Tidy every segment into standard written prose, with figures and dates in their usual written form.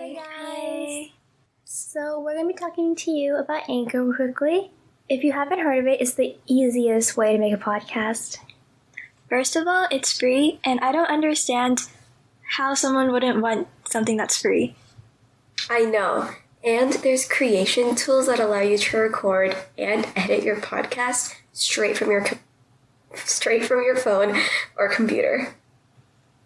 Hey guys! So we're going to be talking to you about Anchor quickly. If you haven't heard of it, it's the easiest way to make a podcast. First of all, it's free, and I don't understand how someone wouldn't want something that's free. I know. And there's creation tools that allow you to record and edit your podcast straight from your phone or computer.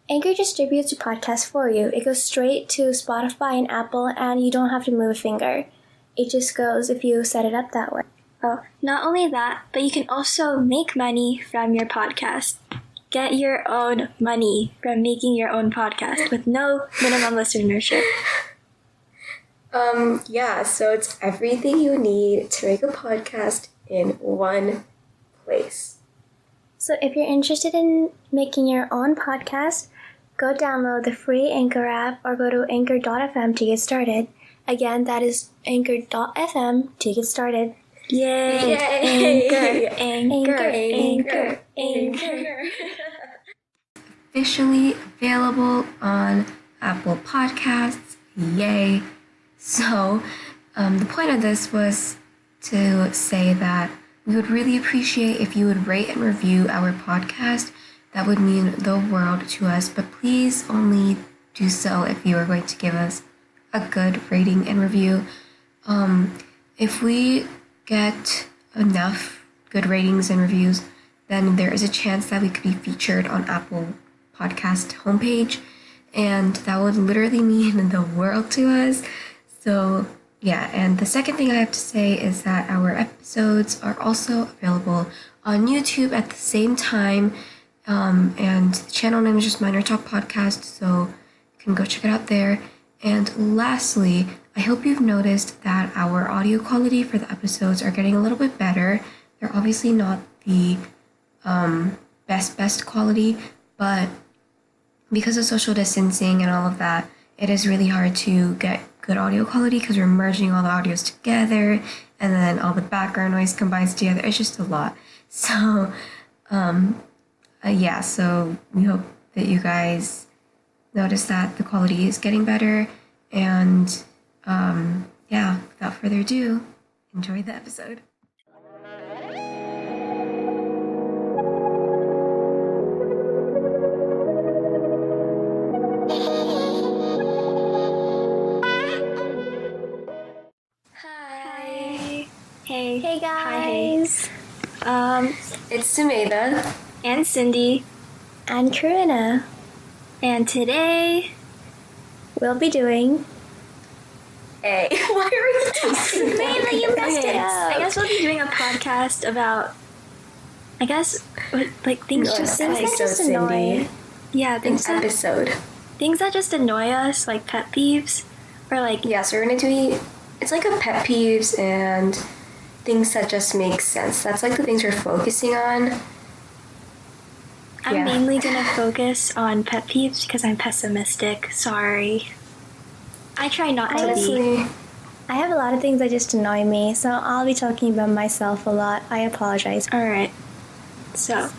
Anchor distributes your podcast for you. It goes straight to Spotify and Apple, and you don't have to move a finger. It just goes if you set it up that way. Oh, not only that, but you can also make money from your podcast. Get your own money from making your own podcast with no minimum listenership. So it's everything you need to make a podcast in one place. So if you're interested in making your own podcast, go download the free Anchor app or go to anchor.fm to get started. Again, that is anchor.fm to get started. Yay! Anchor. Officially available on Apple Podcasts. Yay! So, the point of this was to say that we would really appreciate if you would rate and review our podcast. That would mean the world to us, but please only do so if you are going to give us a good rating and review. If we get enough good ratings and reviews, then there is a chance that we could be featured on Apple Podcast homepage, and that would literally mean the world to us. So yeah, and the second thing I have to say is that our episodes are also available on YouTube at the same time, and the channel name is just Minor Talk Podcast, so you can go check it out there. And lastly, I hope you've noticed that our audio quality for the episodes are getting a little bit better. They're obviously not the best quality, but because of social distancing and all of that, it is really hard to get good audio quality because we're merging all the audios together, and then all the background noise combines together. It's just a lot. So, so we hope that you guys notice that the quality is getting better. And without further ado, enjoy the episode. Hey guys! It's Sumeda. And Cindy. And Karina. And today We'll be doing... Hey, why are we talking about you messed it up. I guess we'll be doing a podcast about, things just annoy. Yeah, things that just annoy us, like pet peeves, or like... Yeah, so we're going to do... It's like a pet peeves and things that just make sense. That's like the things we're focusing on. I'm mainly going to focus on pet peeves because I'm pessimistic. Sorry. I try not to be. I have a lot of things that just annoy me, so I'll be talking about myself a lot. I apologize. Alright. So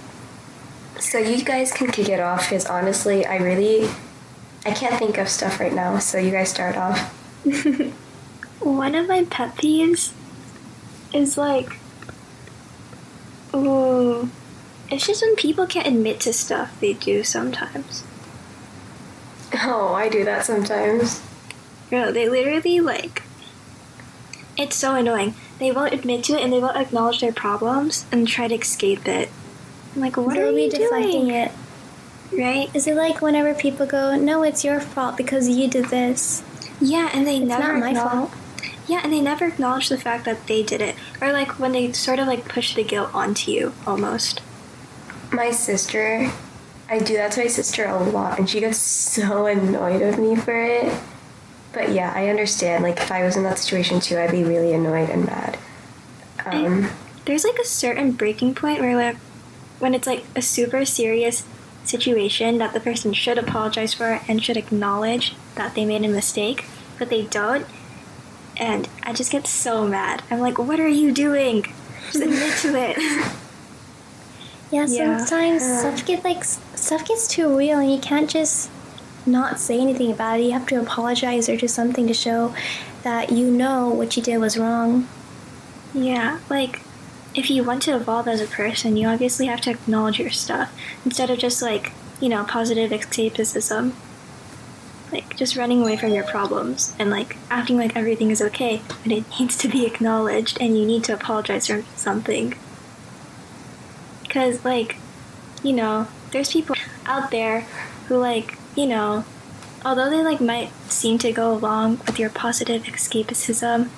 you guys can kick it off because honestly, I can't think of stuff right now, so you guys start off. One of my pet peeves is it's just when people can't admit to stuff they do sometimes. Oh, I do that sometimes. Girl, they literally it's so annoying. They won't admit to it and they won't acknowledge their problems and try to escape it. I'm like, what are you deflecting doing? it? Right? Is it like whenever people go, no, it's your fault because you did this? Yeah, and it's not my fault. Yeah, and they never acknowledge the fact that they did it. Or when they sort of push the guilt onto you, almost. My sister, I do that to my sister a lot, and she gets so annoyed with me for it. But yeah, I understand. If I was in that situation too, I'd be really annoyed and mad. There's a certain breaking point where when it's a super serious situation that the person should apologize for and should acknowledge that they made a mistake, but they don't. And I just get so mad. I'm like, what are you doing? Just admit to it. Yeah, sometimes stuff gets too real and you can't just not say anything about it. You have to apologize or do something to show that you know what you did was wrong. Yeah, like, if you want to evolve as a person, you obviously have to acknowledge your stuff instead of just, like, positive escapism. Like, just running away from your problems and, like, acting like everything is okay, but it needs to be acknowledged and you need to apologize for something. Because, like, there's people out there who, like, although they, like, might seem to go along with your positive escapism,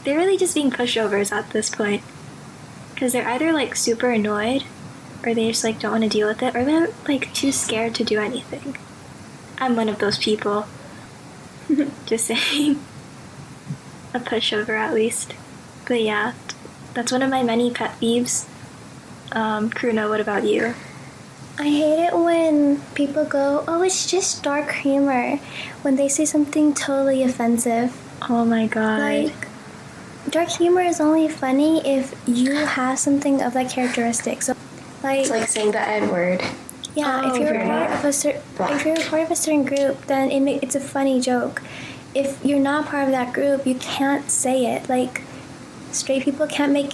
they're really just being pushovers at this point. Because they're either, like, super annoyed, or they just, like, don't want to deal with it, or they're, like, too scared to do anything. I'm one of those people. Just saying. A pushover, at least. But yeah, that's one of my many pet peeves. Kruna, what about you? I hate it when people go, oh, it's just dark humor, when they say something totally offensive. Oh my god. Like, dark humor is only funny if you have something of that characteristic. So, like, it's like saying the N-word. Yeah, if you're part of a certain group, then it's a funny joke. If you're not part of that group, you can't say it. Like, straight people can't make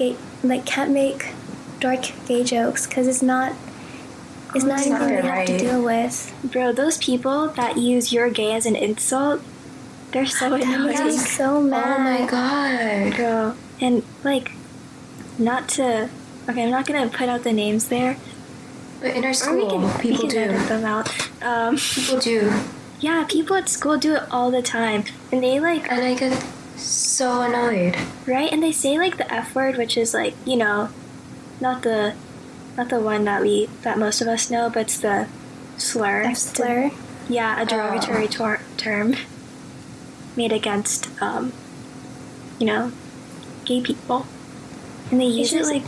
dark gay jokes because it's not anything they have to deal with. Bro, those people that use "you're gay" as an insult, they're so annoying. That makes me so mad. Oh my god, bro. And like, I'm not gonna put out the names there. But in our school, people do. Edit them out. People do. Yeah, people at school do it all the time, and they like. And I get so annoyed. Right, and they say like the F word, which is like not the one that most of us know, but it's the slur. F slur. Yeah, a derogatory term made against gay people, and they use it like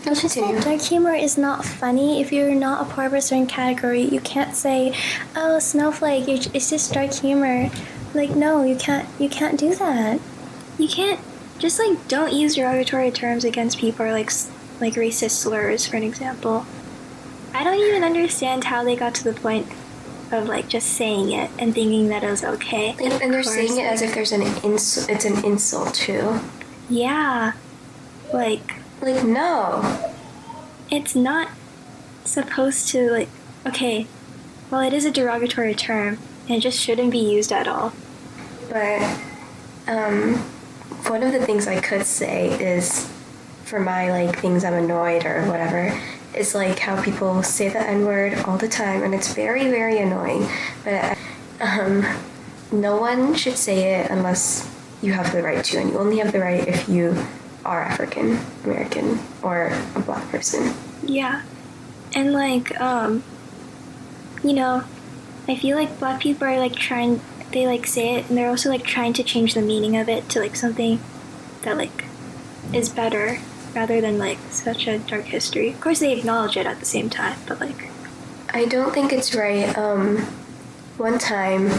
It's just that dark humor is not funny if you're not a part of a certain category. You can't say, "Oh, snowflake, it's just dark humor." Like, no, you can't do that. You can't just like don't use derogatory terms against people or like racist slurs, for an example. I don't even understand how they got to the point of like just saying it and thinking that it was okay. And they're saying it as if there's it's an insult too. Yeah, like no, it's not supposed to like. Okay, well, it is a derogatory term and it just shouldn't be used at all. But one of the things I could say is, for my like things I'm annoyed or whatever, is like how people say the N-word all the time, and it's very, very annoying. But no one should say it unless you have the right to, and you only have the right if you are African American or a black person. Yeah, and like I feel like black people are like they like say it, and they're also like trying to change the meaning of it to like something that like is better rather than like such a dark history. Of course, they acknowledge it at the same time, but like I don't think it's right. One time,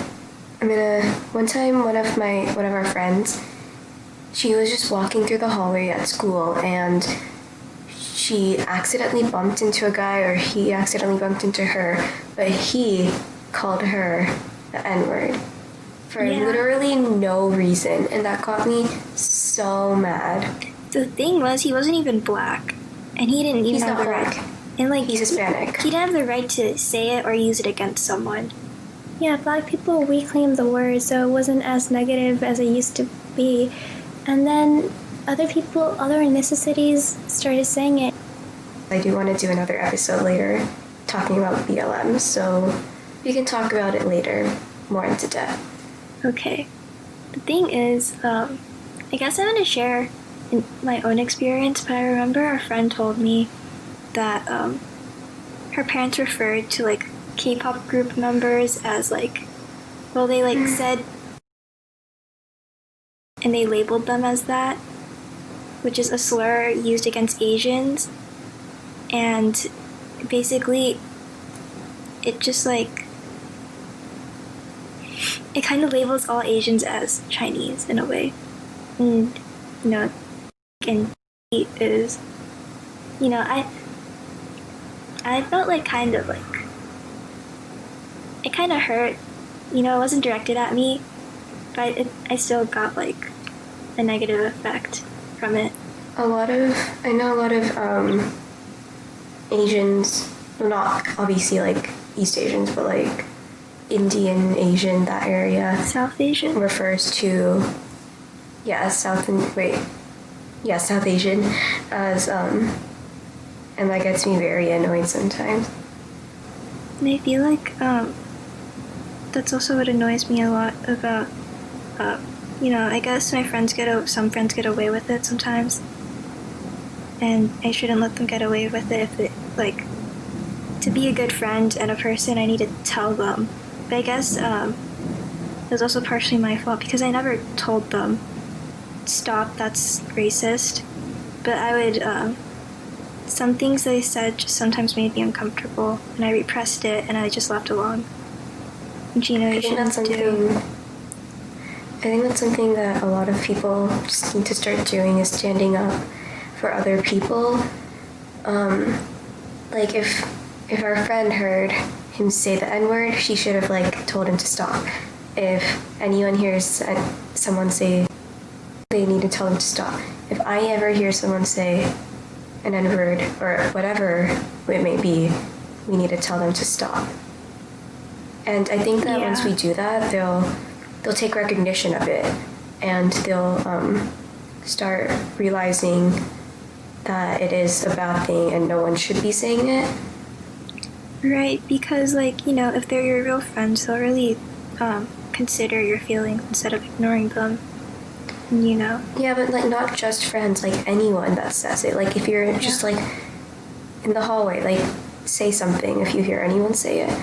one of our friends, she was just walking through the hallway at school, and she accidentally bumped into a guy, or he accidentally bumped into her, but he called her the N-word for literally no reason, and that got me so mad. The thing was, he wasn't even black, and he didn't even have the right. And like he's Hispanic. He didn't have the right to say it or use it against someone. Yeah, black people reclaimed the word, so it wasn't as negative as it used to be. And then other ethnicities started saying it. I do want to do another episode later talking about BLM, so we can talk about it later more into depth. Okay. The thing is, I guess I'm going to share my own experience, but I remember a friend told me that her parents referred to like K-pop group members as like, well, they like said, and they labeled them as that, which is a slur used against Asians, and basically it just like it kind of labels all Asians as Chinese in a way. And and he is, I felt like kind of like it kind of hurt. You know, it wasn't directed at me, but I still got like a negative effect from it. I know a lot of Asians, well, not obviously like East Asians, but like Indian, Asian, that area. South Asian? Refers to, South Asian as, and that gets me very annoyed sometimes. And I feel like that's also what annoys me a lot about, I guess some friends get away with it sometimes. And I shouldn't let them get away with it if it, like, to be a good friend and a person, I need to tell them. But I guess it was also partially my fault because I never told them, stop, that's racist. But I would, some things they said just sometimes made me uncomfortable, and I repressed it, and I just left along. And you shouldn't do. I think that's something that a lot of people just need to start doing, is standing up for other people. Like if our friend heard him say the N-word, she should have like told him to stop. If anyone hears someone say, they need to tell them to stop. If I ever hear someone say an N-word or whatever it may be, we need to tell them to stop. And I think that once we do that, they'll take recognition of it, and they'll start realizing that it is a bad thing and no one should be saying it. Right, because if they're your real friends, they'll really consider your feelings instead of ignoring them. Yeah, but like not just friends, like anyone that says it. Like if you're just like in the hallway, like say something if you hear anyone say it.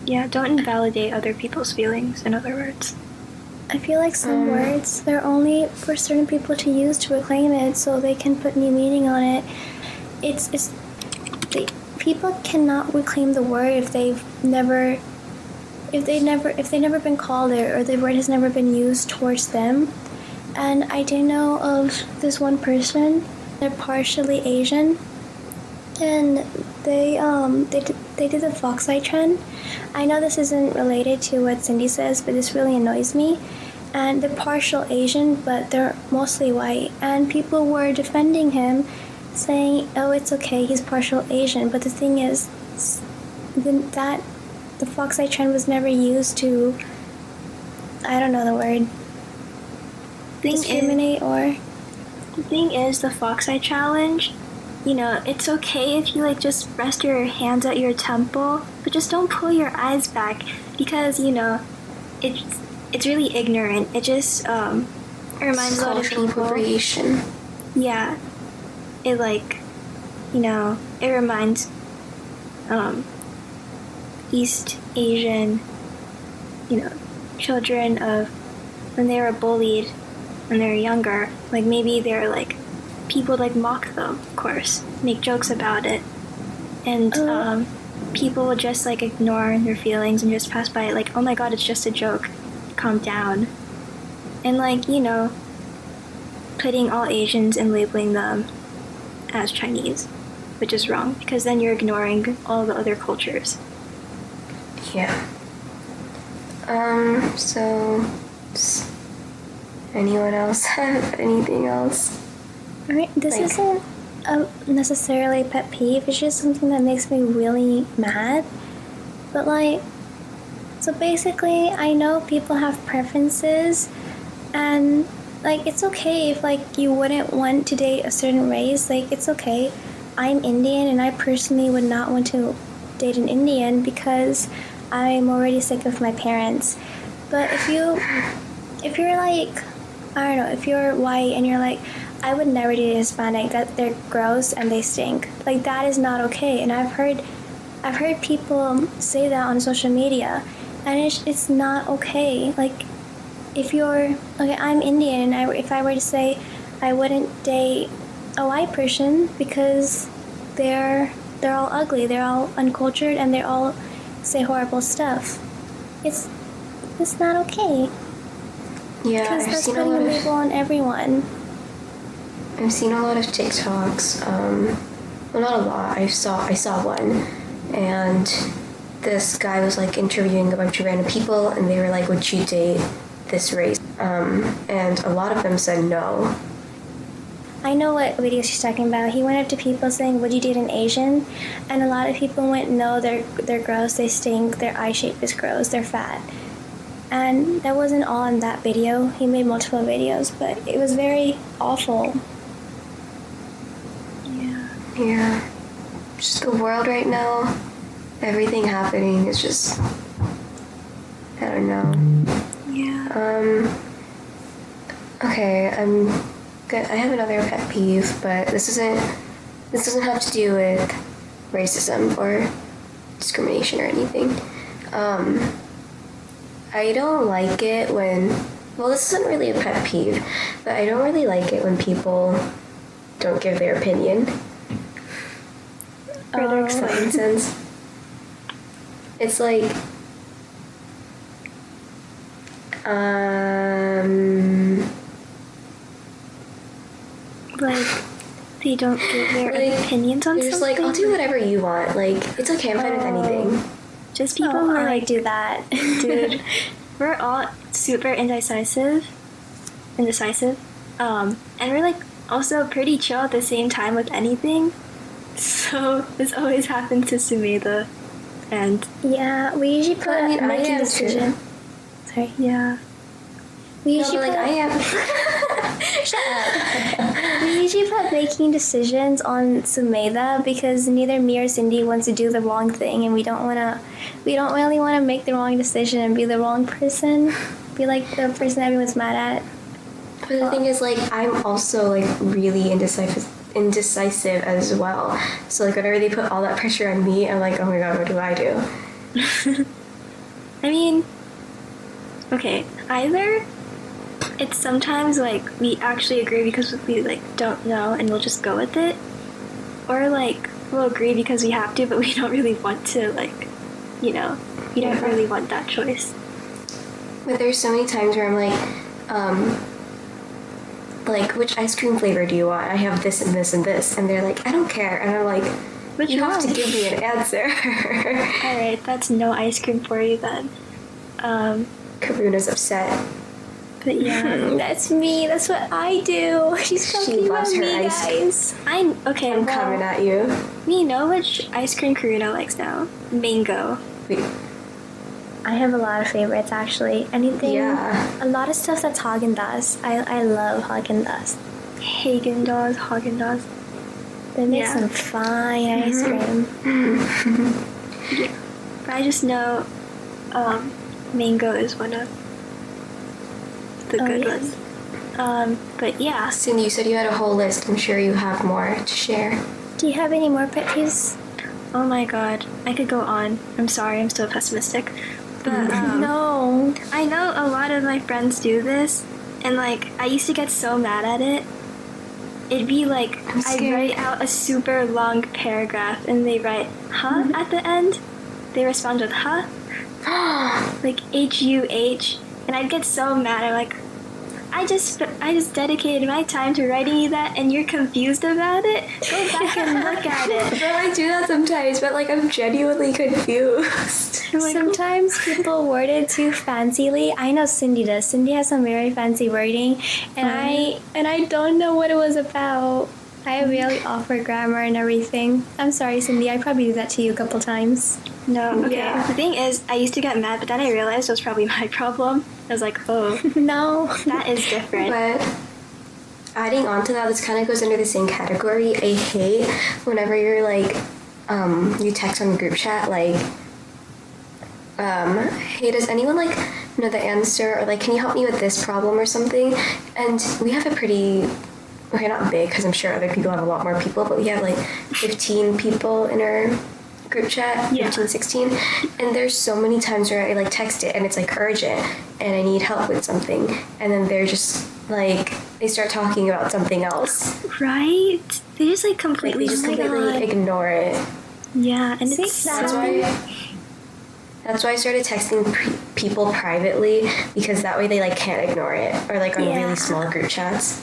Yeah, don't invalidate other people's feelings, in other words. I feel like some words, they're only for certain people to use to reclaim it so they can put new meaning on it. People cannot reclaim the word if they've never been called it, or the word has never been used towards them. And I do know of this one person, they're partially Asian, and they did the fox eye trend. I know this isn't related to what Cindy says, but this really annoys me. And they're partial Asian, but they're mostly white. And people were defending him, saying, oh, it's okay, he's partial Asian. But the thing is, the fox eye trend was never used to, I don't know the word, discriminate or... The thing is, the fox eye challenge, it's okay if you just rest your hands at your temple, but just don't pull your eyes back, because it's really ignorant. It just it reminds a lot of people. Appropriation. Yeah, it it reminds East Asian children of when they were bullied when they were younger. Like maybe they're people mock them, of course, make jokes about it, and people would just ignore their feelings and just pass by it oh my god, it's just a joke, calm down. And putting all Asians and labeling them as Chinese, which is wrong, because then you're ignoring all the other cultures. Yeah. So anyone else have anything else? Alright, this isn't necessarily a pet peeve, it's just something that makes me really mad. But so basically, I know people have preferences, and it's okay if you wouldn't want to date a certain race. It's okay. I'm Indian, and I personally would not want to date an Indian because I'm already sick of my parents. But if you're I don't know, if you're white and you're I would never date a Hispanic, that they're gross and they stink. That is not okay. And I've heard people say that on social media, and it's not okay. If you're I'm Indian, and if I were to say I wouldn't date a white person because they're all ugly, they're all uncultured, and they all say horrible stuff. It's not okay. Yeah, because that's putting a label on everyone. I've seen a lot of TikToks. Well, not a lot. I saw one, and this guy was like interviewing a bunch of random people, and they were like, would you date this race? And a lot of them said no. I know what video she's talking about. He went up to people saying, would you date an Asian? And a lot of people went, no, they're gross, they stink, their eye shape is gross, they're fat. And that wasn't all in that video. He made multiple videos, but it was very awful. Yeah. Just the world right now, everything happening is just, I don't know. Yeah. Okay, I have another pet peeve, but this doesn't have to do with racism or discrimination or anything. I don't like it when, well, this isn't really a pet peeve, but I don't really like it when people don't give their opinion. Further Does that explain. make sense? It's like, Like, they don't give their like, opinions on you're just something. like, I'll do whatever you want. Like, it's okay, I'm fine with anything. Just people Oh, who are I like, do that. dude, we're all super indecisive, and we're like also pretty chill at the same time with anything. So this always happens to Sumeda, and Yeah, we usually put I mean, I making am decision. too. Sorry. yeah, We No, usually but like, put, I am. Shut up. We usually put making decisions on Sumeda because neither me or Cindy wants to do the wrong thing, and we don't really want to make the wrong decision and be the wrong person, be like the person everyone's mad at. But the thing is, like, I'm also like really indecisive as well. So like, whenever they put all that pressure on me, I'm like, oh my god, what do I do? I mean, okay, either it's sometimes like we actually agree because we like don't know and we'll just go with it, or like we'll agree because we have to but we don't really want to, like, you know, we don't really want that choice. But there's so many times where I'm like, which ice cream flavor do you want? I have this and this and this, and they're like, I don't care, and I'm like, Which you have to one? give me an answer. Alright, that's no ice cream for you then. Karuna's upset. But yeah, That's me. That's what I do. She's talking She about loves her me, ice guys. I'm okay. I'm well, coming at you. we know which ice cream Karuna likes now. Mango. Wait, I have a lot of favorites actually. Anything. Yeah. A lot of stuff that's Haagen-Dazs. I love Haagen-Dazs. Haagen-Dazs, Haagen-Dazs. They make Yeah. some fine ice cream. But I just know mango is one of the Oh, good yes. ones. But yeah, Cindy, you said you had a whole list. I'm sure you have more to share. Do you have any more pet peeves? oh my god, I could go on. I'm sorry, I'm so pessimistic. But No. I know a lot of my friends do this, and like I used to get so mad at it. It'd be like I scared. write out a super long paragraph and they write huh at the end. They respond with huh, like HUH, and I'd get so mad. I'm like, I just dedicated my time to writing you that, and you're confused about it. Go back and look at it. But I do that sometimes, but like, I'm genuinely confused. I'm like, Sometimes people word it too fancily. I know Cindy does. Cindy has some very fancy wording, and I don't know what it was about. I have really awkward grammar and everything. I'm sorry, Cindy. I probably did that to you a couple times. no, okay. Yeah. The thing is, I used to get mad, but then I realized it was probably my problem. I was like, oh, No. that is different. But adding on to that, this kind of goes under the same category. I hate whenever you're like, you text on the group chat, like, hey, does anyone like know the answer? Or like, can you help me with this problem or something? And we have a pretty, okay, not big, because I'm sure other people have a lot more people, but we have like 15 people in our group chat, Yeah. 15, 16, and there's so many times where I like text it and it's like urgent and I need help with something, and then they're just like, they start talking about something else. Right? They just like Like completely they just my completely God. ignore it. yeah, and See, it's That's so why I started texting people privately, because that way they like can't ignore it, or like on Yeah. really small group chats.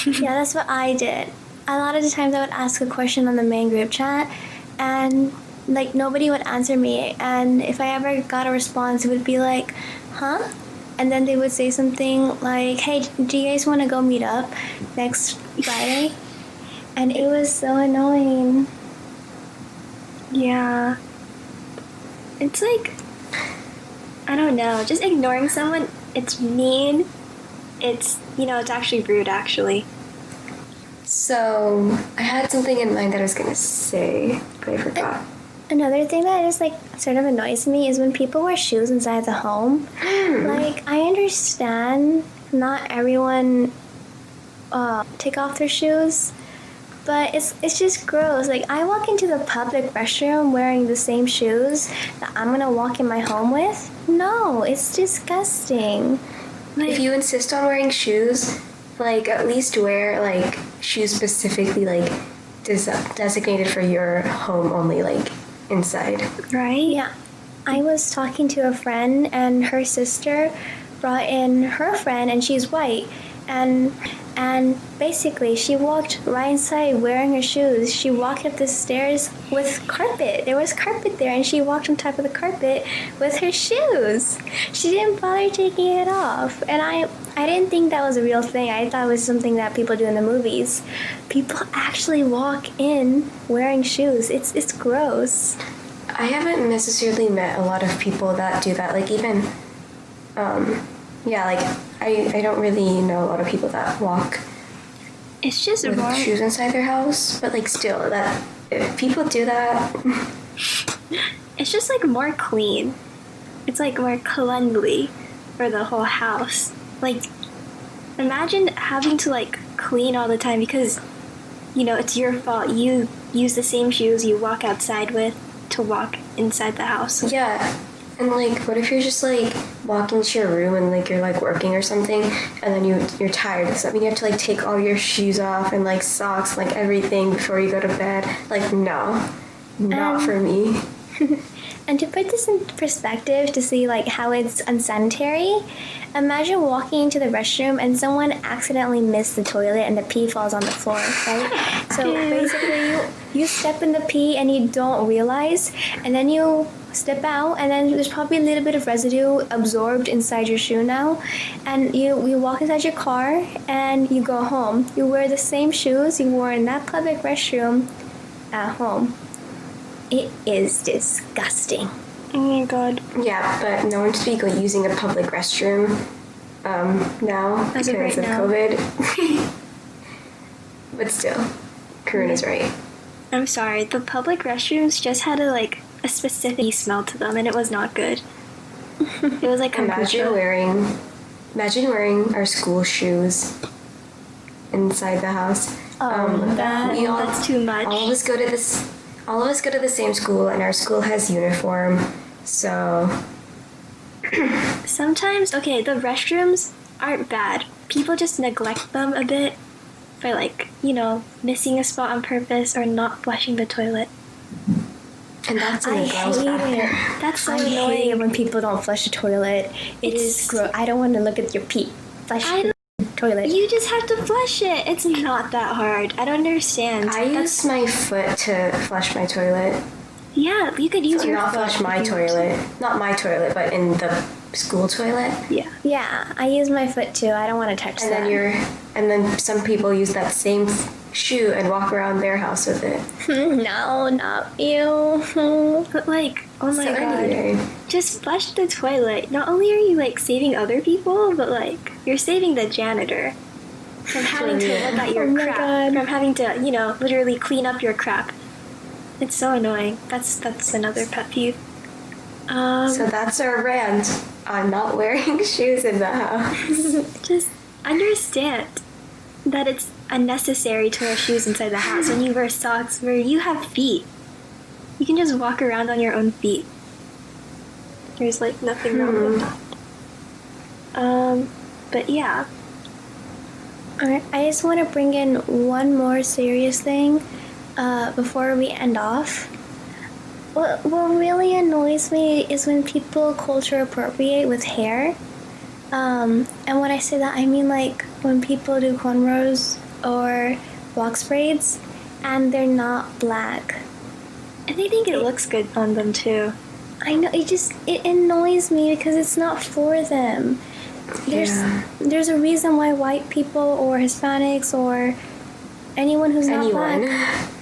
Yeah, that's what I did. A lot of the times I would ask a question on the main group chat, and like nobody would answer me, and if I ever got a response, it would be like, huh? And then they would say something like, hey, do you guys want to go meet up next Friday? And it was so annoying. Yeah. It's like, I don't know, just ignoring someone, it's mean. It's, it's actually rude, actually. So, I had something in mind that I was going to say, but I forgot. Another thing that just like sort of annoys me is when people wear shoes inside the home. Like, I understand not everyone take off their shoes, but it's just gross. Like, I walk into the public restroom wearing the same shoes that I'm gonna walk in my home with. No, it's disgusting. If you insist on wearing shoes, like, at least wear, like, shoes specifically, like, designated for your home only, like, inside. Right? Yeah. I was talking to a friend, and her sister brought in her friend, and she's white. And basically, she walked right inside wearing her shoes. She walked up the stairs with carpet. There was carpet there, and she walked on top of the carpet with her shoes. She didn't bother taking it off. And I didn't think that was a real thing. I thought it was something that people do in the movies. People actually walk in wearing shoes. It's gross. I haven't necessarily met a lot of people that do that. Like, even, I don't really know a lot of people that walk It's just with more... shoes inside their house. But, like, still, that if people do that... It's just, like, more clean. It's, like, more cleanly for the whole house. Like, imagine having to, like, clean all the time because, it's your fault. You use the same shoes you walk outside with to walk inside the house. Yeah. And, like, what if you're just, like, walking to your room and, like, you're, like, working or something, and then you're tired? Does that mean you have to, like, take all your shoes off and, like, socks, like, everything before you go to bed? Like, no. Not for me. And to put this in perspective to see like how it's unsanitary, imagine walking into the restroom and someone accidentally missed the toilet and the pee falls on the floor, right? So basically you step in the pee and you don't realize, and then you step out and then there's probably a little bit of residue absorbed inside your shoe now, and you walk inside your car and you go home. You wear the same shoes you wore in that public restroom at home. It is disgusting. Oh my god. Yeah, but no one should be using a public restroom now As of because right of now. COVID. But still, Karun is right. I'm sorry, the public restrooms just had a specific smell to them, and it was not good. It was like Imagine kombucha. wearing our school shoes inside the house. That's too much. All of us go to the same school, and our school has uniform. So Sometimes, okay, the restrooms aren't bad. People just neglect them a bit by missing a spot on purpose or not flushing the toilet. and that's in I the girls' hate bathroom. it. That's so I hate annoying. it when people don't flush the toilet. It is gross. I don't want to look at your pee. Flush the toilet. You just have to flush it. It's not that hard. I don't understand. I use my foot to flush my toilet. Yeah, you could use your Not foot flush my if you- toilet. Not my toilet, but in the school toilet. Yeah. Yeah, I use my foot too. I don't want to touch And that. and then some people use that same shoe and walk around their house with it. No, not you. But oh my So god. anyway, Just flush the toilet. Not only are you saving other people, but you're saving the janitor from having to look at your Oh my crap. God. From having to, literally clean up your crap. It's so annoying. That's another pet peeve. so that's our rant on not wearing shoes in the house. Just understand that it's unnecessary to wear shoes inside the house when you wear socks where you have feet. You can just walk around on your own feet. There's nothing wrong with that. But yeah. Alright, I just want to bring in one more serious thing before we end off. What really annoys me is when people culture appropriate with hair. And when I say that, I mean when people do cornrows or box braids and they're not black. And I think it looks good on them too. I know, it annoys me because it's not for them. There's a reason why white people or Hispanics or anyone who's not black.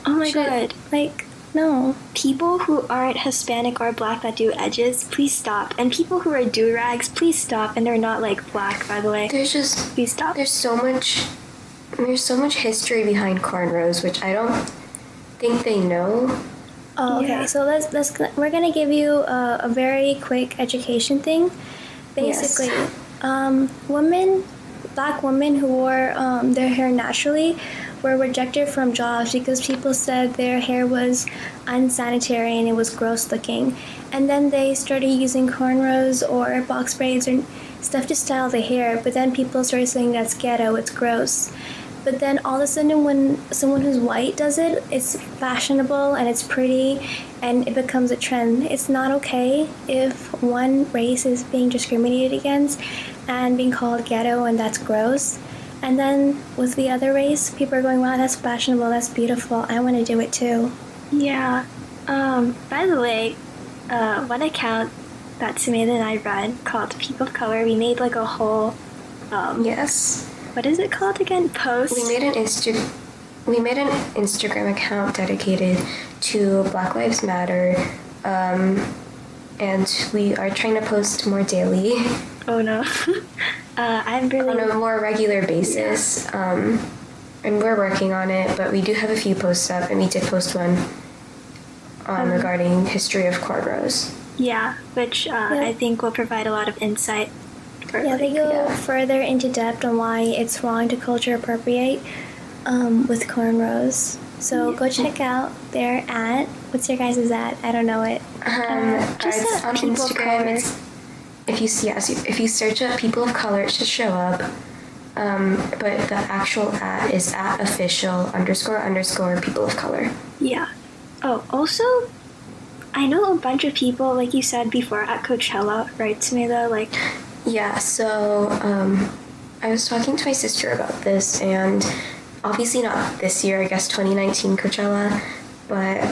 Oh my god. Like, no. People who aren't Hispanic or black that do edges, please stop. And people who are do-rags, please stop. And they're not like black, by the way. Please stop. There's so much history behind cornrows, which I don't think they know. Oh, okay. Yeah. So we're gonna give you a very quick education thing. Basically, Yes. Black women who wore their hair naturally were rejected from jobs because people said their hair was unsanitary and it was gross looking. And then they started using cornrows or box braids or stuff to style the hair, but then people started saying that's ghetto, it's gross. But then all of a sudden when someone who's white does it, it's fashionable and it's pretty and it becomes a trend. It's not okay if one race is being discriminated against and being called ghetto and that's gross. And then with the other race, people are going, wow, that's fashionable, that's beautiful, I want to do it too. Yeah. By the way, one account that Sumeda and I run called People of Color, we made like a whole, Yes. what is it called again? Post? We made an Instagram account dedicated to Black Lives Matter, and we are trying to post more daily. Oh no. I'm really... On a more regular basis, and we're working on it, but we do have a few posts up, and we did post one regarding history of cornrows. Yeah, which I think will provide a lot of insight. They go further into depth on why it's wrong to culture appropriate with cornrows. So go check out their what's your guys' at? I don't know it. Just it's on People of Instagram. Color. If you search up People of Color, it should show up. But the actual is @official__ People of Color. Yeah. Oh, also, I know a bunch of people, like you said before, at Coachella, right, Sumeda? Like... Yeah, so I was talking to my sister about this, and obviously not this year, I guess 2019 Coachella, but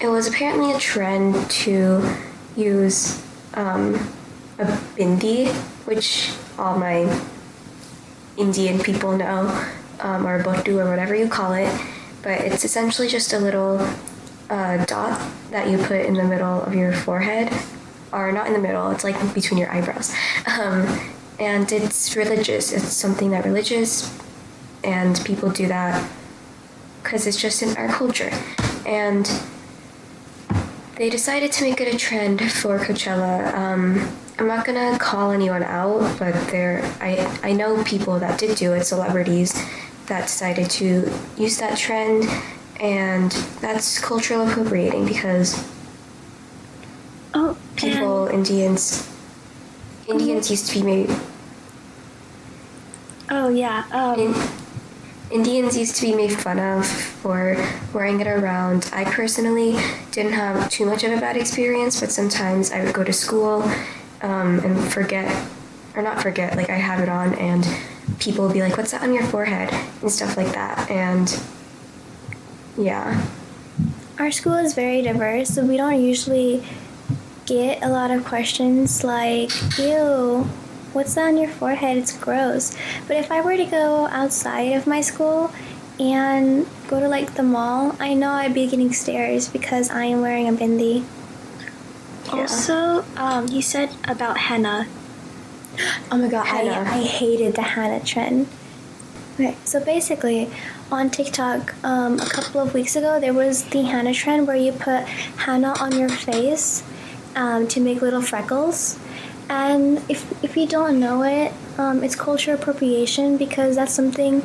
it was apparently a trend to use a bindi, which all my Indian people know, or botu or whatever you call it, but it's essentially just a little dot that you put in the middle of your forehead. Or not in the middle, it's like between your eyebrows. And it's religious. It's something that religious and people do that because it's just in our culture. And they decided to make it a trend for Coachella. I'm not gonna call anyone out, but I know people that did do it, celebrities that decided to use that trend, and that's cultural appropriating because Indians used to be made. Oh yeah. Indians used to be made fun of for wearing it around. I personally didn't have too much of a bad experience, but sometimes I would go to school and not forget, like I have it on, and people would be like, "What's that on your forehead?" and stuff like that. And yeah. Our school is very diverse, so we don't usually get a lot of questions like, ew, what's that on your forehead? It's gross. But if I were to go outside of my school and go to like the mall, I know I'd be getting stares because I am wearing a bindi. Yeah. Also, you said about henna. Oh my god, Henna. I hated the henna trend. Okay, so basically, on TikTok, a couple of weeks ago, there was the henna trend where you put henna on your face to make little freckles. And if you don't know it, it's culture appropriation because that's something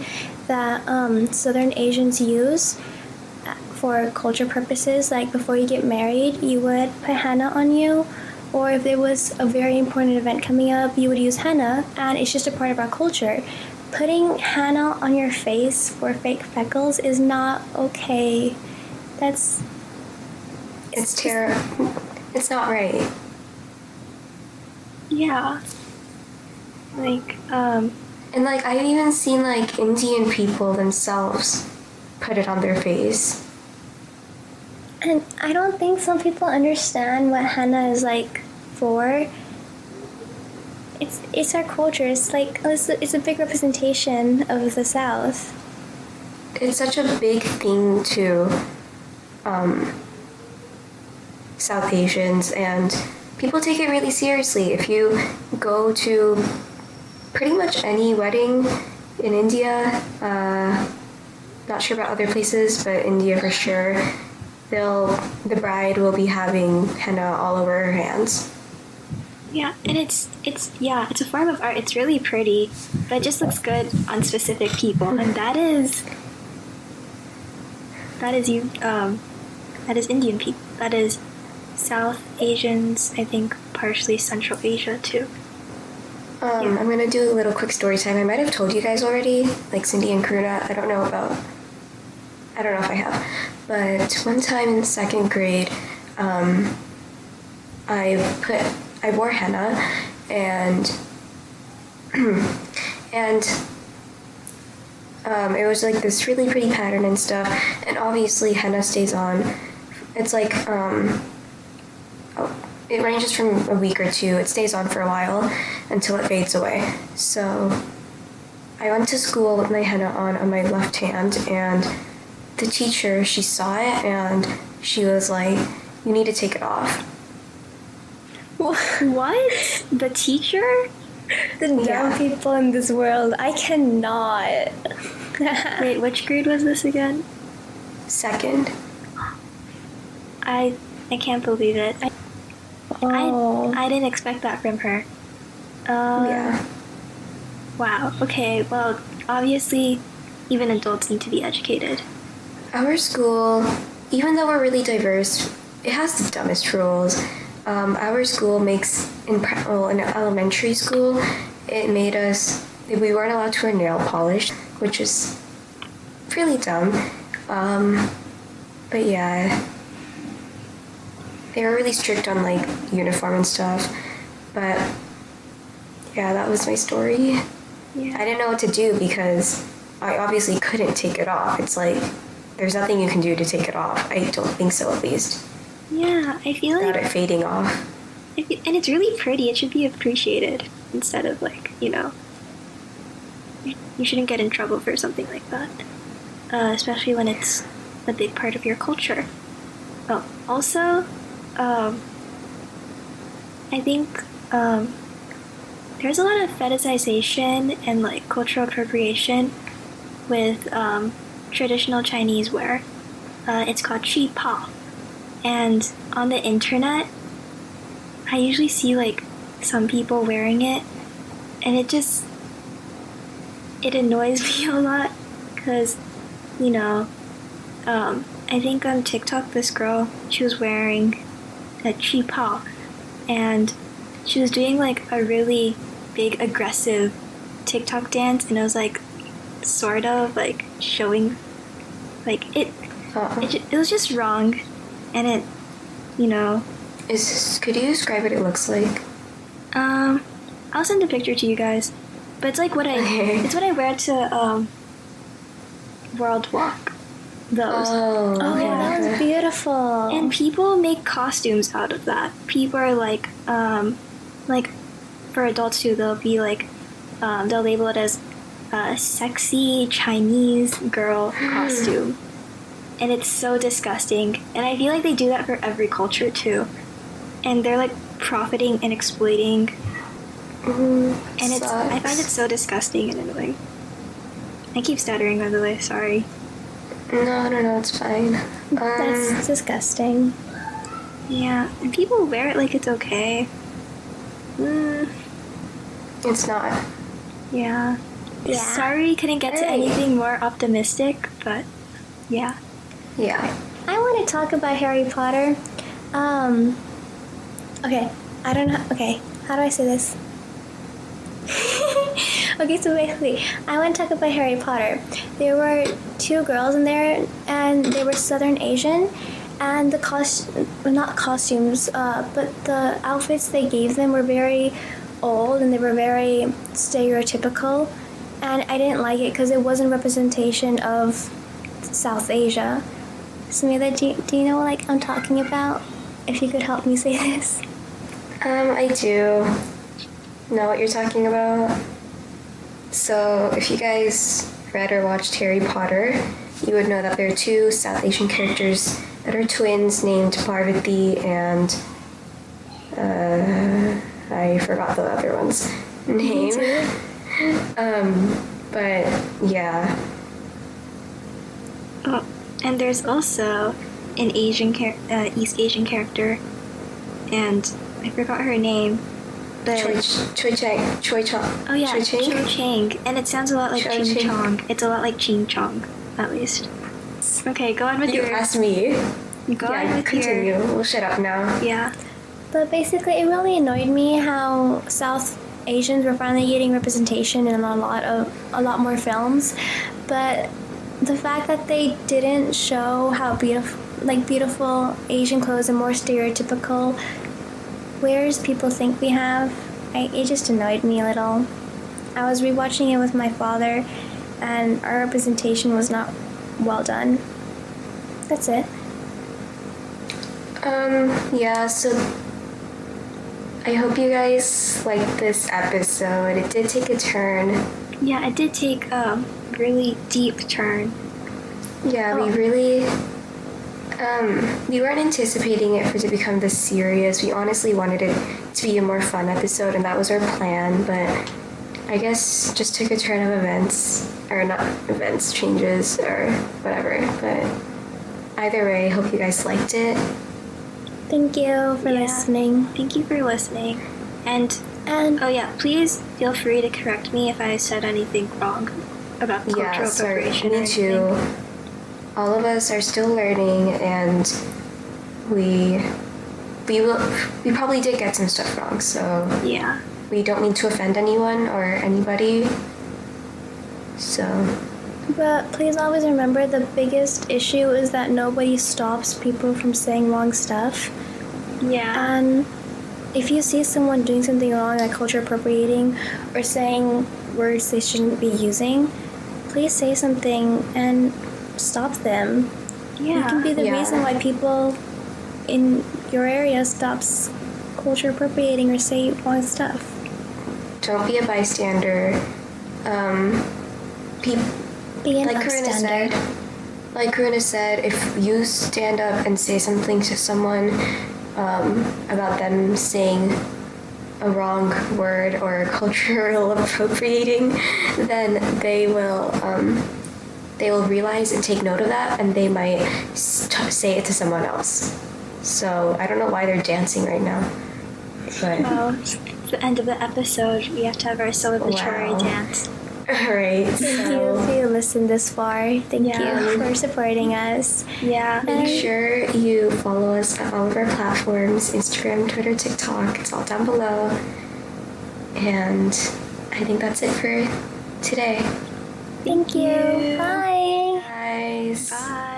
that Southern Asians use for culture purposes. Like before you get married, you would put henna on you, or if there was a very important event coming up, you would use henna, and it's just a part of our culture. Putting henna on your face for fake freckles is not okay. It's terrible. It's not right. Yeah. Like, And like I've even seen like Indian people themselves put it on their face. And I don't think some people understand what henna is like for. It's our culture. It's like it's a big representation of the South. It's such a big thing to South Asians, and people take it really seriously. If you go to pretty much any wedding in India, not sure about other places, but India for sure, the bride will be having henna all over her hands. Yeah, and it's a form of art. It's really pretty, but it just looks good on specific people, and that is Indian people. That is South Asians, I think partially Central Asia too. I'm gonna do a little quick story time. I might have told you guys already, like Cindy and Karuna. I don't know if I have, but one time in second grade, I wore henna, and it was like this really pretty pattern and stuff. And obviously, henna stays on. It's like it ranges from a week or two. It stays on for a while until it fades away. So I went to school with my henna on my left hand, and the teacher, she saw it, and she was like, "You need to take it off." What? The teacher? The dumb people in this world. I cannot. Wait, which grade was this again? Second. I can't believe it. I didn't expect that from her. Yeah. Wow. Okay. Well, obviously, even adults need to be educated. Our school, even though we're really diverse, it has the dumbest rules. Our school makes, in elementary school, it made us, we weren't allowed to wear nail polish, which is really dumb. But yeah, they were really strict on like uniform and stuff. But yeah, that was my story. Yeah. I didn't know what to do because I obviously couldn't take it off. It's like, there's nothing you can do to take it off. I don't think so, at least. Yeah, I feel Without like... it fading off. And it's really pretty. It should be appreciated instead of like, you shouldn't get in trouble for something like that. Especially when it's a big part of your culture. Oh, also, I think there's a lot of fetishization and like cultural appropriation with traditional Chinese wear. It's called qi pa. And on the internet, I usually see like some people wearing it, and it annoys me a lot because, I think on TikTok this girl, she was wearing a qi pa, and she was doing like a really big aggressive TikTok dance, and it was like sort of like showing like it was just wrong. And it, Could you describe what it looks like? I'll send a picture to you guys. But it's like it's what I wear to World Walk. Those. Oh, okay. That was beautiful. And people make costumes out of that. People are like for adults too, they'll be like, they'll label it as a sexy Chinese girl costume. And it's so disgusting. And I feel like they do that for every culture too. And they're like profiting and exploiting. And I find it so disgusting and annoying. I keep stuttering, by the way, sorry. No, it's fine. That's disgusting. Yeah, and people wear it like it's okay. It's not. Yeah. Yeah. Sorry we couldn't get to anything more optimistic, but yeah. Yeah. I want to talk about Harry Potter. Okay, I don't know. Okay, how do I say this? Okay, so basically, I want to talk about Harry Potter. There were two girls in there, and they were Southern Asian, and the not costumes, but the outfits they gave them were very old, and they were very stereotypical, and I didn't like it because it wasn't representation of South Asia. Samantha, do you know what I'm talking about? If you could help me say this. I do know what you're talking about. So, if you guys read or watched Harry Potter, you would know that there are two South Asian characters that are twins named Parvati and I forgot the other one's name. But yeah. Oh, and there's also an East Asian character, and I forgot her name. But Choi Chang. Oh yeah, Choi Chang? Cho Chang, and it sounds a lot like Cho Ching Chang. Chong. It's a lot like Ching Chong, at least. Okay, go on with You your. asked me. Go on Yeah, with continue. your. We'll shut up now. Yeah. But basically, it really annoyed me how South Asians were finally getting representation in a lot more films, but the fact that they didn't show how beautiful Asian clothes and more stereotypical wares people think we have, it just annoyed me a little. I was rewatching it with my father, and our representation was not well done. That's it. Yeah, so I hope you guys liked this episode. It did take a turn. Yeah, it did take a really deep turn. Yeah, we really we weren't anticipating it to become this serious. We honestly wanted it to be a more fun episode, and that was our plan, but I guess just took a turn of events, or not events, changes, or whatever. But either way, I hope you guys liked it. Thank you for listening. Thank you for listening. And oh yeah, please feel free to correct me if I said anything wrong about cultural appropriation. Me too. All of us are still learning, and we probably did get some stuff wrong, so yeah, we don't mean to offend anyone or anybody. So But please always remember, the biggest issue is that nobody stops people from saying wrong stuff. yeah. And if you see someone doing something wrong, like culture appropriating or saying words they shouldn't be using, please say something and stop them. Yeah. You can be the Yeah. reason why people in your area stops culture appropriating or say wrong stuff. don't be a bystander. Be an Like upstander. Karuna said, if you stand up and say something to someone about them saying a wrong word or cultural appropriating, then they will realize and take note of that, and they might say it to someone else. So I don't know why they're dancing right now, but Well, it's the end of the episode. We have to have our celebratory Wow. dance. alright. Thank you if you listened this far. Thank Yeah. you for supporting us. Yeah. Make sure you follow us on all of our platforms, Instagram, Twitter, TikTok. It's all down below. And I think that's it for today. Thank you. Bye. Guys. Bye.